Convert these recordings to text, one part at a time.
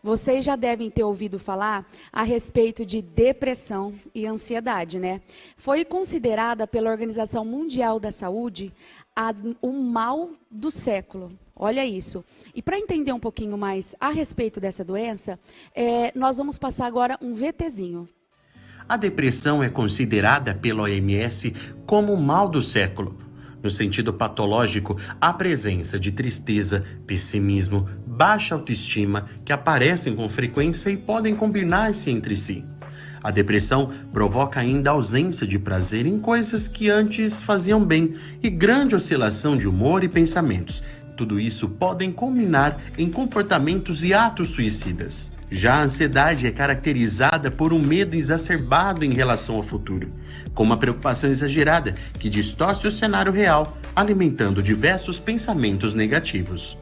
Vocês já devem ter ouvido falar a respeito de depressão e ansiedade, né? Foi considerada pela Organização Mundial da Saúde o mal do século. Olha isso. E para entender um pouquinho mais a respeito dessa doença, nós vamos passar agora um VTzinho. A depressão é considerada pela OMS como o mal do século. No sentido patológico, a presença de tristeza, pessimismo, baixa autoestima que aparecem com frequência e podem combinar-se entre si. A depressão provoca ainda ausência de prazer em coisas que antes faziam bem e grande oscilação de humor e pensamentos. Tudo isso podem culminar em comportamentos e atos suicidas. Já a ansiedade é caracterizada por um medo exacerbado em relação ao futuro, com uma preocupação exagerada que distorce o cenário real, alimentando diversos pensamentos negativos.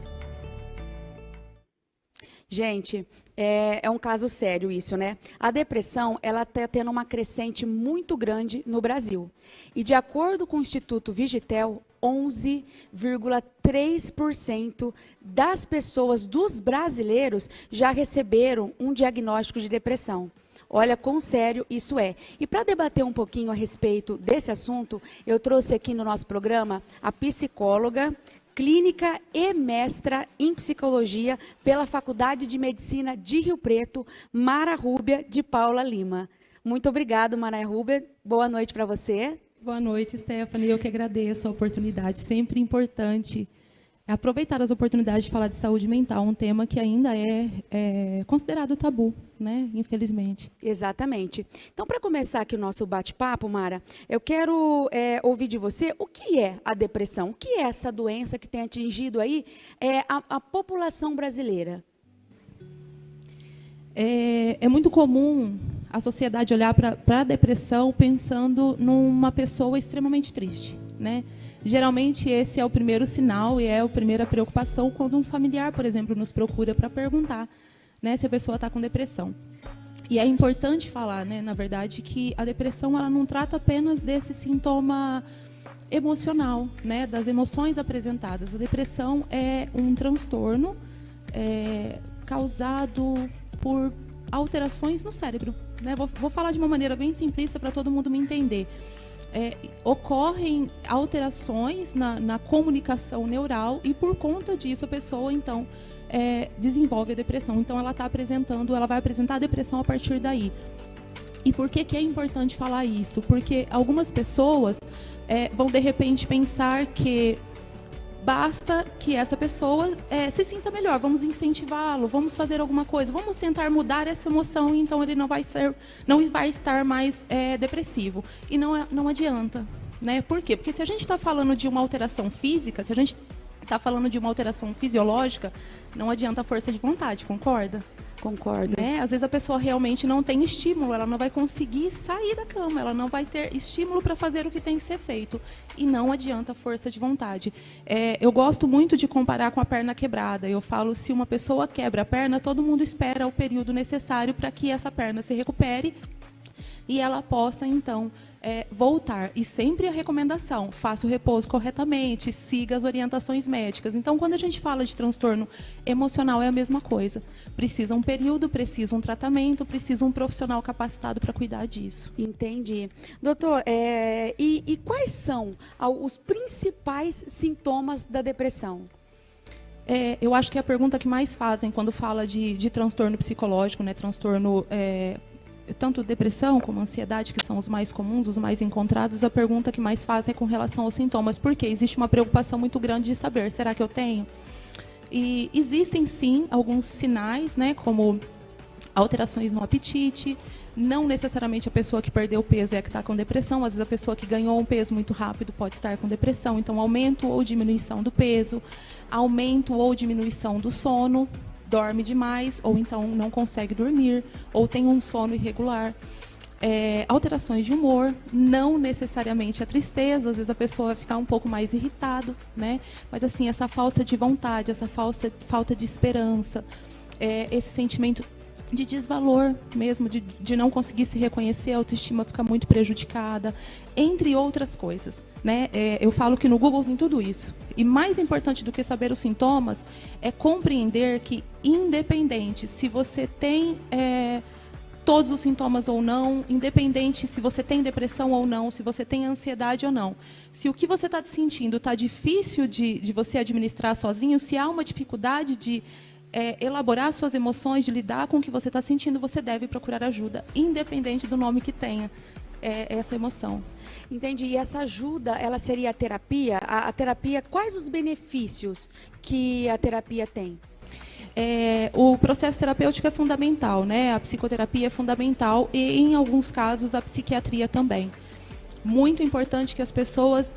Gente, é um caso sério isso, né? A depressão, ela está tendo uma crescente muito grande no Brasil. E de acordo com o Instituto Vigitel, 11,3% das pessoas, dos brasileiros, já receberam um diagnóstico de depressão. Olha quão sério isso é. E para debater um pouquinho a respeito desse assunto, eu trouxe aqui no nosso programa a psicóloga, clínica e mestra em psicologia pela Faculdade de Medicina de Rio Preto, Mara Rúbia de Paula Lima. Muito obrigada, Mara Rúbia. Boa noite para você. Boa noite, Stephanie. Eu que agradeço a oportunidade. Sempre importante aproveitar as oportunidades de falar de saúde mental, um tema que ainda é considerado tabu, né? Infelizmente. Exatamente. Então, para começar aqui o nosso bate-papo, Mara, eu quero ouvir de você o que é a depressão, o que é essa doença que tem atingido aí a população brasileira. É muito comum a sociedade olhar para a depressão pensando numa pessoa extremamente triste, né? Geralmente esse é o primeiro sinal e é a primeira preocupação quando um familiar, por exemplo, nos procura para perguntar, né, se a pessoa está com depressão. E é importante falar, né, na verdade, que a depressão ela não trata apenas desse sintoma emocional, né, das emoções apresentadas. A depressão é um transtorno causado por alterações no cérebro, né? Vou falar de uma maneira bem simplista para todo mundo me entender. Ocorrem alterações na comunicação neural e por conta disso a pessoa então desenvolve a depressão. Então ela vai apresentar a depressão a partir daí. E por que é importante falar isso? Porque algumas pessoas vão de repente pensar que basta que essa pessoa se sinta melhor, vamos incentivá-lo, vamos fazer alguma coisa, vamos tentar mudar essa emoção, então ele não vai estar mais depressivo. E não adianta, né? Por quê? Porque se a gente está falando de uma alteração física, se a gente está falando de uma alteração fisiológica, não adianta a força de vontade, concorda? Concordo. Né? Às vezes a pessoa realmente não tem estímulo, ela não vai conseguir sair da cama, ela não vai ter estímulo para fazer o que tem que ser feito. E não adianta a força de vontade. Eu gosto muito de comparar com a perna quebrada. Eu falo, se uma pessoa quebra a perna, todo mundo espera o período necessário para que essa perna se recupere e ela possa, então, voltar. E sempre a recomendação, faça o repouso corretamente, siga as orientações médicas. Então, quando a gente fala de transtorno emocional, é a mesma coisa. Precisa um período, precisa um tratamento, precisa um profissional capacitado para cuidar disso. Entendi. Doutor, e quais são os principais sintomas da depressão? Eu acho que é a pergunta que mais fazem quando fala de transtorno psicológico, né? Transtorno... tanto depressão como ansiedade, que são os mais comuns, os mais encontrados, a pergunta que mais fazem é com relação aos sintomas. Porque existe uma preocupação muito grande de saber, será que eu tenho? E existem, sim, alguns sinais, né, como alterações no apetite. Não necessariamente a pessoa que perdeu peso é a que está com depressão. Às vezes a pessoa que ganhou um peso muito rápido pode estar com depressão. Então, aumento ou diminuição do peso, aumento ou diminuição do sono, dorme demais, ou então não consegue dormir, ou tem um sono irregular. Alterações de humor, não necessariamente a tristeza, às vezes a pessoa vai ficar um pouco mais irritado, né? Mas assim, essa falta de vontade, essa falta de esperança, esse sentimento de desvalor mesmo, de não conseguir se reconhecer, a autoestima fica muito prejudicada, entre outras coisas. Né? Eu falo que no Google tem tudo isso. E mais importante do que saber os sintomas é compreender que, independente se você tem todos os sintomas ou não, independente se você tem depressão ou não, se você tem ansiedade ou não, se o que você está sentindo está difícil de você administrar sozinho, se há uma dificuldade de elaborar suas emoções, de lidar com o que você está sentindo, você deve procurar ajuda, independente do nome que tenha essa emoção. Entendi. E essa ajuda, ela seria a terapia? A terapia, quais os benefícios que a terapia tem? O processo terapêutico é fundamental, né? A psicoterapia é fundamental e, em alguns casos, a psiquiatria também. Muito importante que as pessoas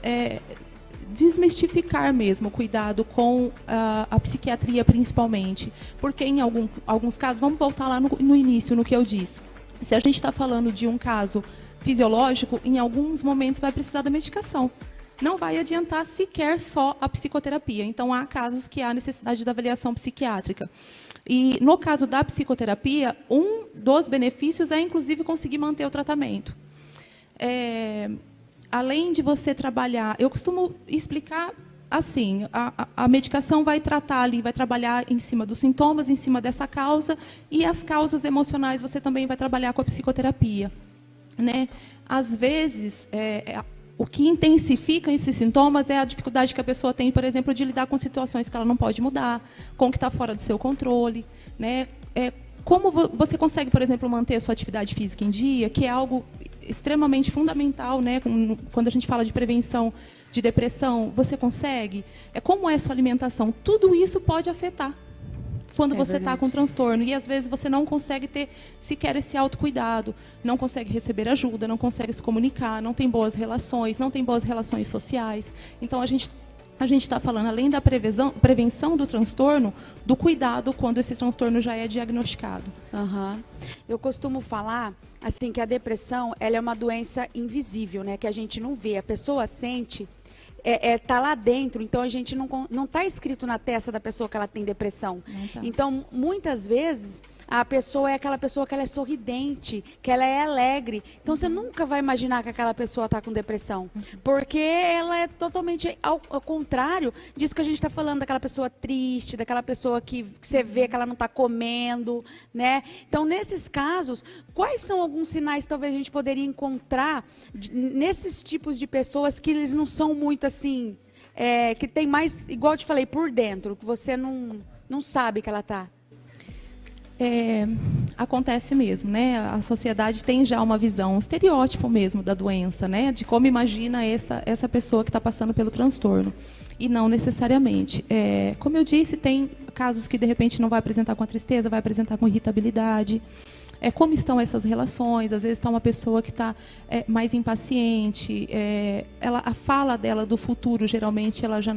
desmistificar mesmo o cuidado com a psiquiatria, principalmente. Porque, em alguns casos, vamos voltar lá no início, no que eu disse. Se a gente está falando de um caso fisiológico, em alguns momentos vai precisar da medicação. Não vai adiantar sequer só a psicoterapia. Então, há casos que há necessidade da avaliação psiquiátrica. E, no caso da psicoterapia, um dos benefícios é, inclusive, conseguir manter o tratamento. Além de você trabalhar... Eu costumo explicar assim, a medicação vai tratar ali, vai trabalhar em cima dos sintomas, em cima dessa causa, e as causas emocionais você também vai trabalhar com a psicoterapia. Né? Às vezes, o que intensifica esses sintomas é a dificuldade que a pessoa tem, por exemplo, de lidar com situações que ela não pode mudar, com o que está fora do seu controle. Né? Como você consegue, por exemplo, manter a sua atividade física em dia, que é algo extremamente fundamental, né? Quando a gente fala de prevenção de depressão, você consegue? Como é a sua alimentação? Tudo isso pode afetar quando você está com transtorno. E, às vezes, você não consegue ter sequer esse autocuidado, não consegue receber ajuda, não consegue se comunicar, não tem boas relações, não tem boas relações sociais. Então, a gente está falando, além da prevenção do transtorno, do cuidado quando esse transtorno já é diagnosticado. Uhum. Eu costumo falar assim, que a depressão ela é uma doença invisível, né? Que a gente não vê, a pessoa sente... tá lá dentro, então a gente não está escrito na testa da pessoa que ela tem depressão. Tá. Então, muitas vezes, a pessoa é aquela pessoa que ela é sorridente, que ela é alegre. Então, você nunca vai imaginar que aquela pessoa está com depressão, porque ela é totalmente ao contrário disso que a gente está falando, daquela pessoa triste, daquela pessoa que você vê que ela não está comendo, né? Então, nesses casos, quais são alguns sinais que talvez a gente poderia encontrar nesses tipos de pessoas que eles não são muito assim, que tem mais, igual eu te falei, por dentro, que você não sabe que ela está? Acontece mesmo, né? A sociedade tem já uma visão, um estereótipo mesmo da doença, né? De como imagina essa pessoa que está passando pelo transtorno. E não necessariamente. Como eu disse, tem casos que de repente não vai apresentar com a tristeza, vai apresentar com irritabilidade. Como estão essas relações? Às vezes está uma pessoa que está mais impaciente, a fala dela do futuro, geralmente, ela já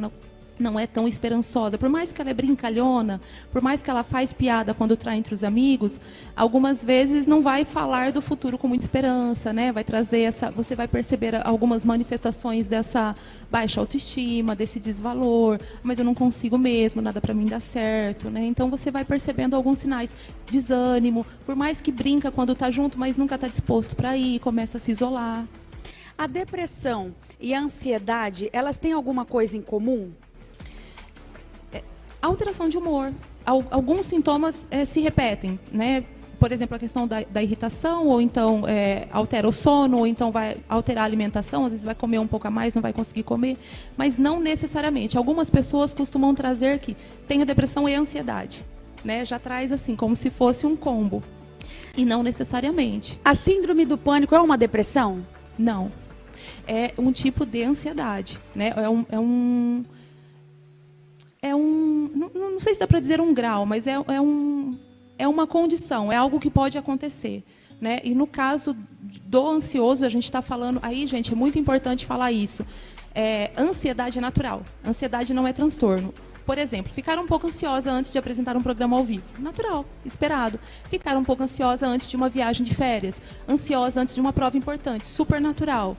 não é tão esperançosa. Por mais que ela é brincalhona, por mais que ela faz piada quando está entre os amigos, algumas vezes não vai falar do futuro com muita esperança, né? Vai trazer você vai perceber algumas manifestações dessa baixa autoestima, desse desvalor, mas eu não consigo mesmo, nada para mim dá certo, né? Então você vai percebendo alguns sinais, desânimo, por mais que brinca quando está junto, mas nunca está disposto para ir, começa a se isolar. A depressão e a ansiedade, elas têm alguma coisa em comum? Alteração de humor. Alguns sintomas se repetem, né? Por exemplo, a questão da irritação, ou então altera o sono, ou então vai alterar a alimentação, às vezes vai comer um pouco a mais, não vai conseguir comer, mas não necessariamente. Algumas pessoas costumam trazer que tenho depressão e ansiedade, né? Já traz assim, como se fosse um combo, e não necessariamente. A síndrome do pânico é uma depressão? Não. É um tipo de ansiedade, né? Não sei se dá para dizer um grau, mas é uma condição, é algo que pode acontecer, né? E no caso do ansioso, a gente está falando... Aí, gente, é muito importante falar isso. Ansiedade é natural. Ansiedade não é transtorno. Por exemplo, ficar um pouco ansiosa antes de apresentar um programa ao vivo. Natural, esperado. Ficar um pouco ansiosa antes de uma viagem de férias. Ansiosa antes de uma prova importante. Super natural.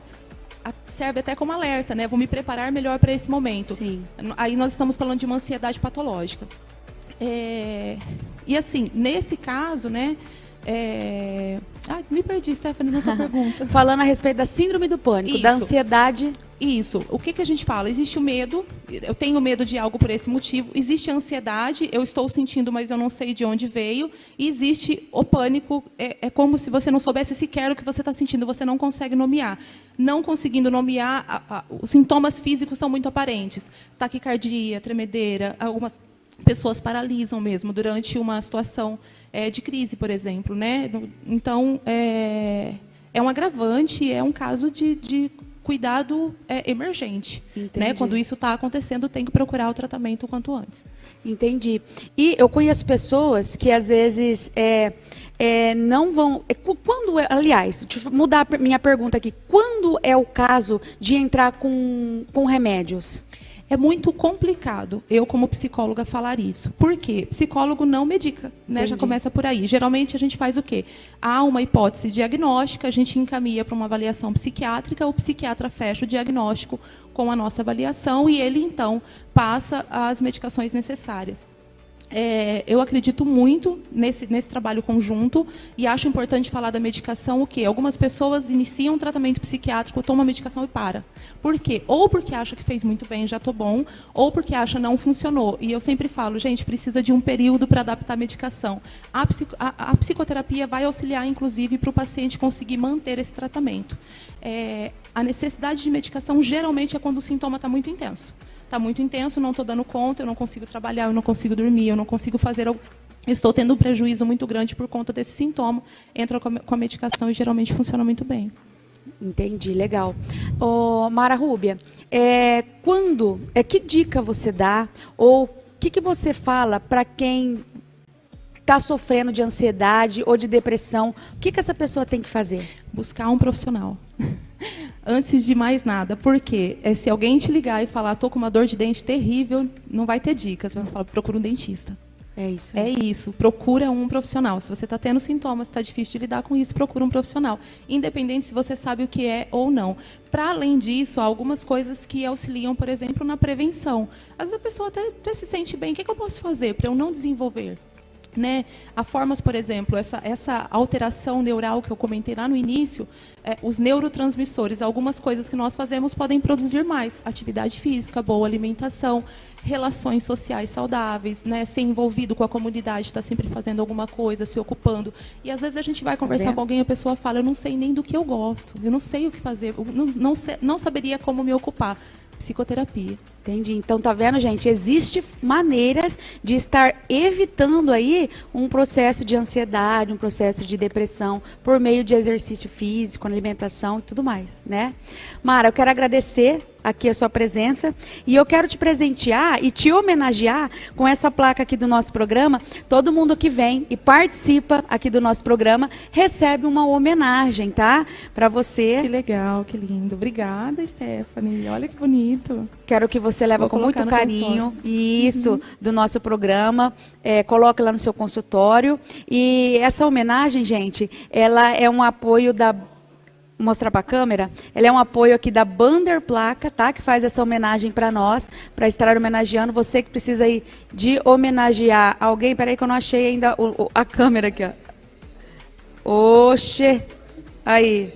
Serve até como alerta, né? Vou me preparar melhor para esse momento. Sim. Aí nós estamos falando de uma ansiedade patológica. E assim, nesse caso, né? Me perdi, Stephanie, na tua pergunta. Falando a respeito da síndrome do pânico, da ansiedade. Isso. O que a gente fala? Existe o medo, eu tenho medo de algo por esse motivo. Existe a ansiedade, eu estou sentindo, mas eu não sei de onde veio. E existe o pânico, é como se você não soubesse sequer o que você está sentindo, você não consegue nomear. Não conseguindo nomear, os sintomas físicos são muito aparentes. Taquicardia, tremedeira, algumas pessoas paralisam mesmo durante uma situação de crise, por exemplo, né? Então, é um agravante, é um caso de cuidado emergente. Né? Quando isso está acontecendo, tem que procurar o tratamento o quanto antes. Entendi. E eu conheço pessoas que, às vezes, não vão... aliás, deixa eu mudar minha pergunta aqui. Quando é o caso de entrar com remédios? É muito complicado eu, como psicóloga, falar isso. Por quê? Psicólogo não medica, né? Já começa por aí. Geralmente, a gente faz o quê? Há uma hipótese diagnóstica, a gente encaminha para uma avaliação psiquiátrica, o psiquiatra fecha o diagnóstico com a nossa avaliação e ele, então, passa as medicações necessárias. Eu acredito muito nesse trabalho conjunto e acho importante falar da medicação o quê? Algumas pessoas iniciam um tratamento psiquiátrico, tomam a medicação e para. Por quê? Ou porque acha que fez muito bem, já estou bom, ou porque acha não funcionou. E eu sempre falo, gente, precisa de um período para adaptar a medicação. A psicoterapia vai auxiliar, inclusive, para o paciente conseguir manter esse tratamento. A necessidade de medicação geralmente é quando o sintoma está muito intenso. Está muito intenso, não estou dando conta, eu não consigo trabalhar, eu não consigo dormir, eu não consigo fazer... Eu estou tendo um prejuízo muito grande por conta desse sintoma. Entra com a medicação e geralmente funciona muito bem. Entendi, legal. Mara Rúbia, que dica você dá ou o que você fala para quem está sofrendo de ansiedade ou de depressão? O que essa pessoa tem que fazer? Buscar um profissional. Antes de mais nada, porque se alguém te ligar e falar, estou com uma dor de dente terrível, não vai ter dicas, vai falar, procura um dentista. É isso. É isso, procura um profissional. Se você está tendo sintomas, está difícil de lidar com isso, procura um profissional. Independente se você sabe o que é ou não. Para além disso, há algumas coisas que auxiliam, por exemplo, na prevenção. Às vezes a pessoa até se sente bem, o que eu posso fazer para eu não desenvolver? Né? Há formas, por exemplo, essa alteração neural que eu comentei lá no início, os neurotransmissores, algumas coisas que nós fazemos podem produzir mais. Atividade física, boa alimentação, relações sociais saudáveis, né? Ser envolvido com a comunidade, estar sempre fazendo alguma coisa, se ocupando. E às vezes a gente vai conversar com alguém e a pessoa fala, eu não sei nem do que eu gosto, eu não sei o que fazer, eu não saberia como me ocupar. Psicoterapia. Entendi. Então, tá vendo, gente? Existem maneiras de estar evitando aí um processo de ansiedade, um processo de depressão, por meio de exercício físico, alimentação e tudo mais, né? Mara, eu quero agradecer aqui a sua presença e eu quero te presentear e te homenagear com essa placa aqui do nosso programa. Todo mundo que vem e participa aqui do nosso programa recebe uma homenagem, tá? Para você. Que legal, que lindo. Obrigada, Stephanie. Olha que bonito. Quero que você leve com muito carinho isso do nosso programa, coloque lá no seu consultório. E essa homenagem, gente, ela é um apoio da... Mostrar para a câmera, ela é um apoio aqui da Bander Placa, tá? Que faz essa homenagem para nós, para estar homenageando. Você que precisa aí de homenagear alguém. Peraí que eu não achei ainda a câmera aqui, ó. Oxê! Aí.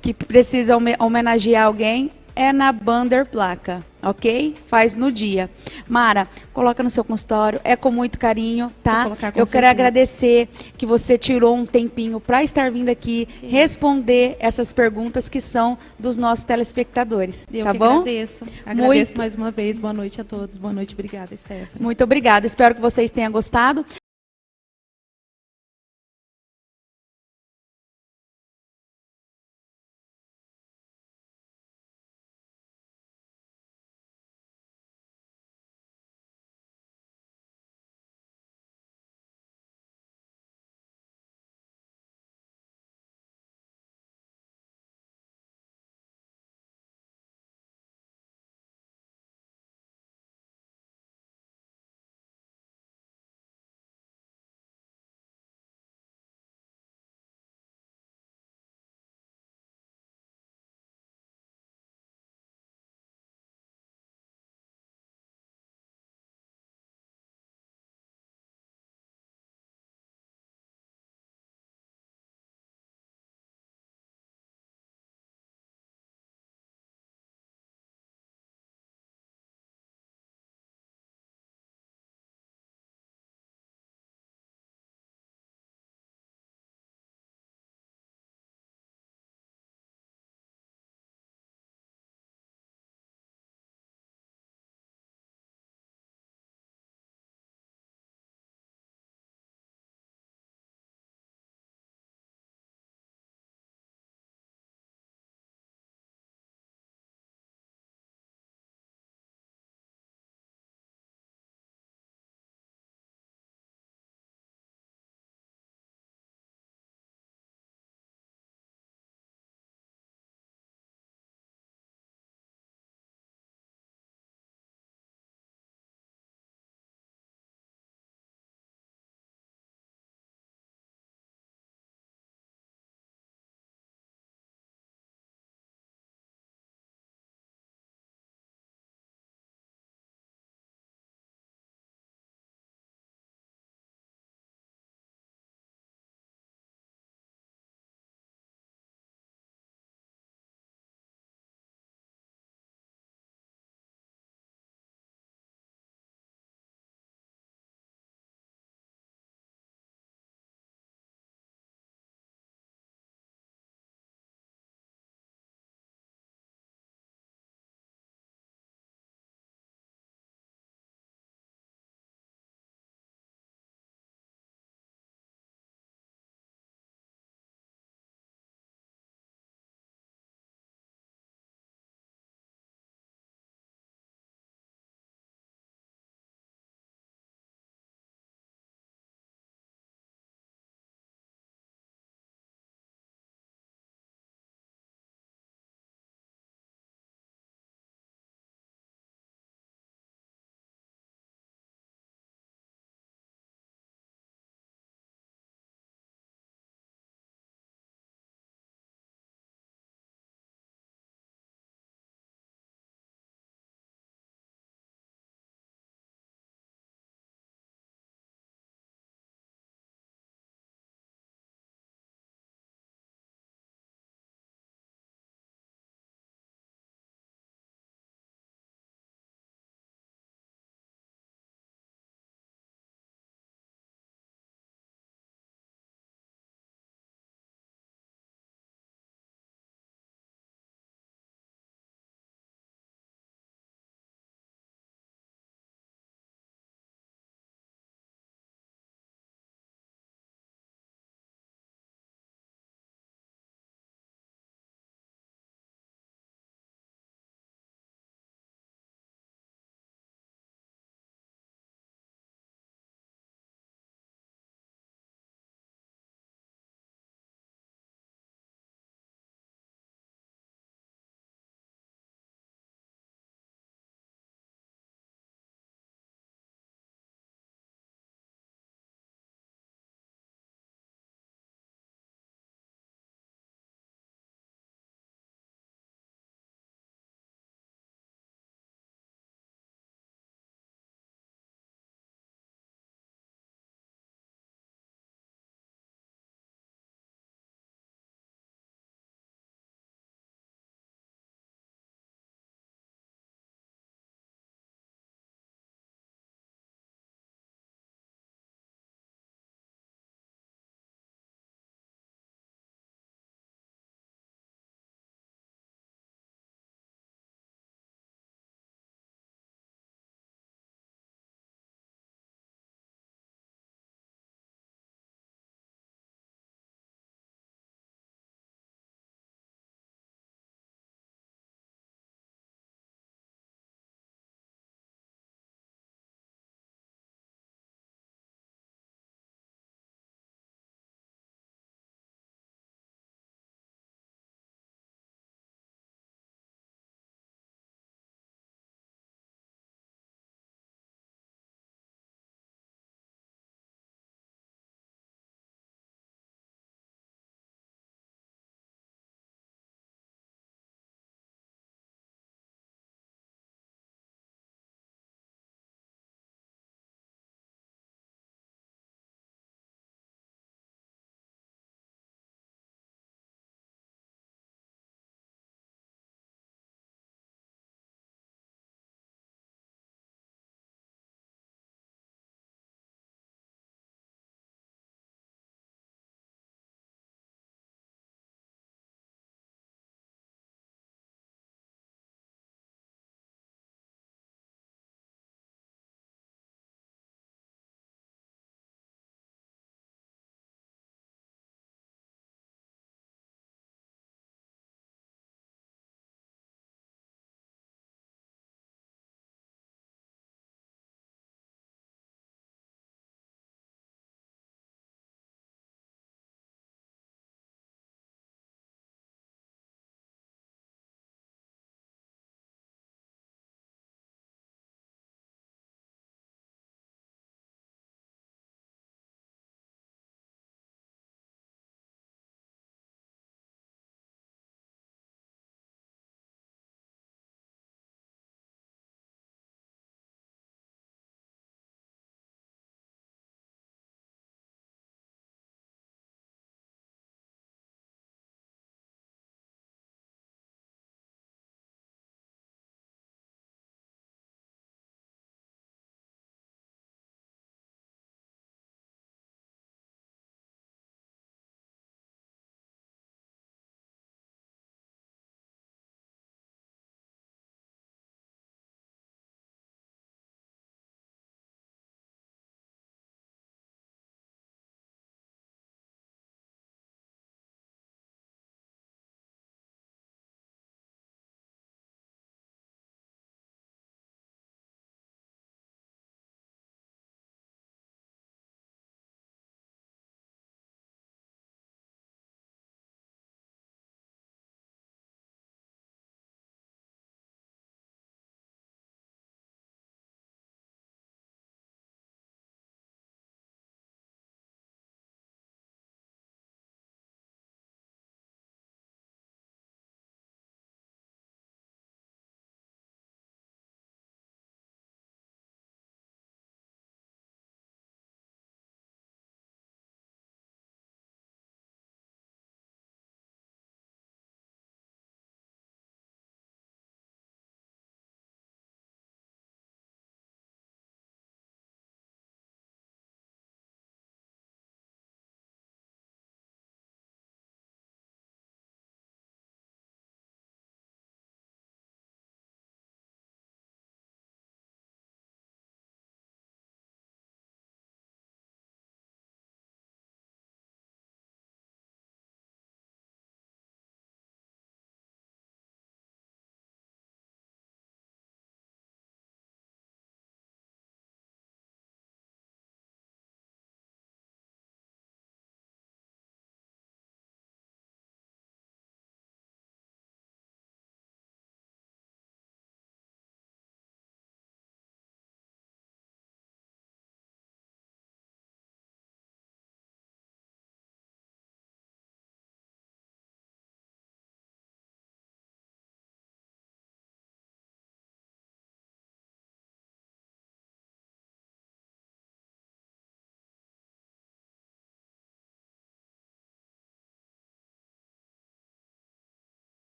Que precisa homenagear alguém é na Bander Placa, ok? Faz no dia. Mara, coloca no seu consultório, é com muito carinho, tá? Eu quero agradecer que você tirou um tempinho para estar vindo aqui responder essas perguntas que são dos nossos telespectadores, tá bom? Agradeço. Agradeço mais uma vez. Boa noite a todos. Boa noite. Obrigada, Stephanie. Muito obrigada. Espero que vocês tenham gostado.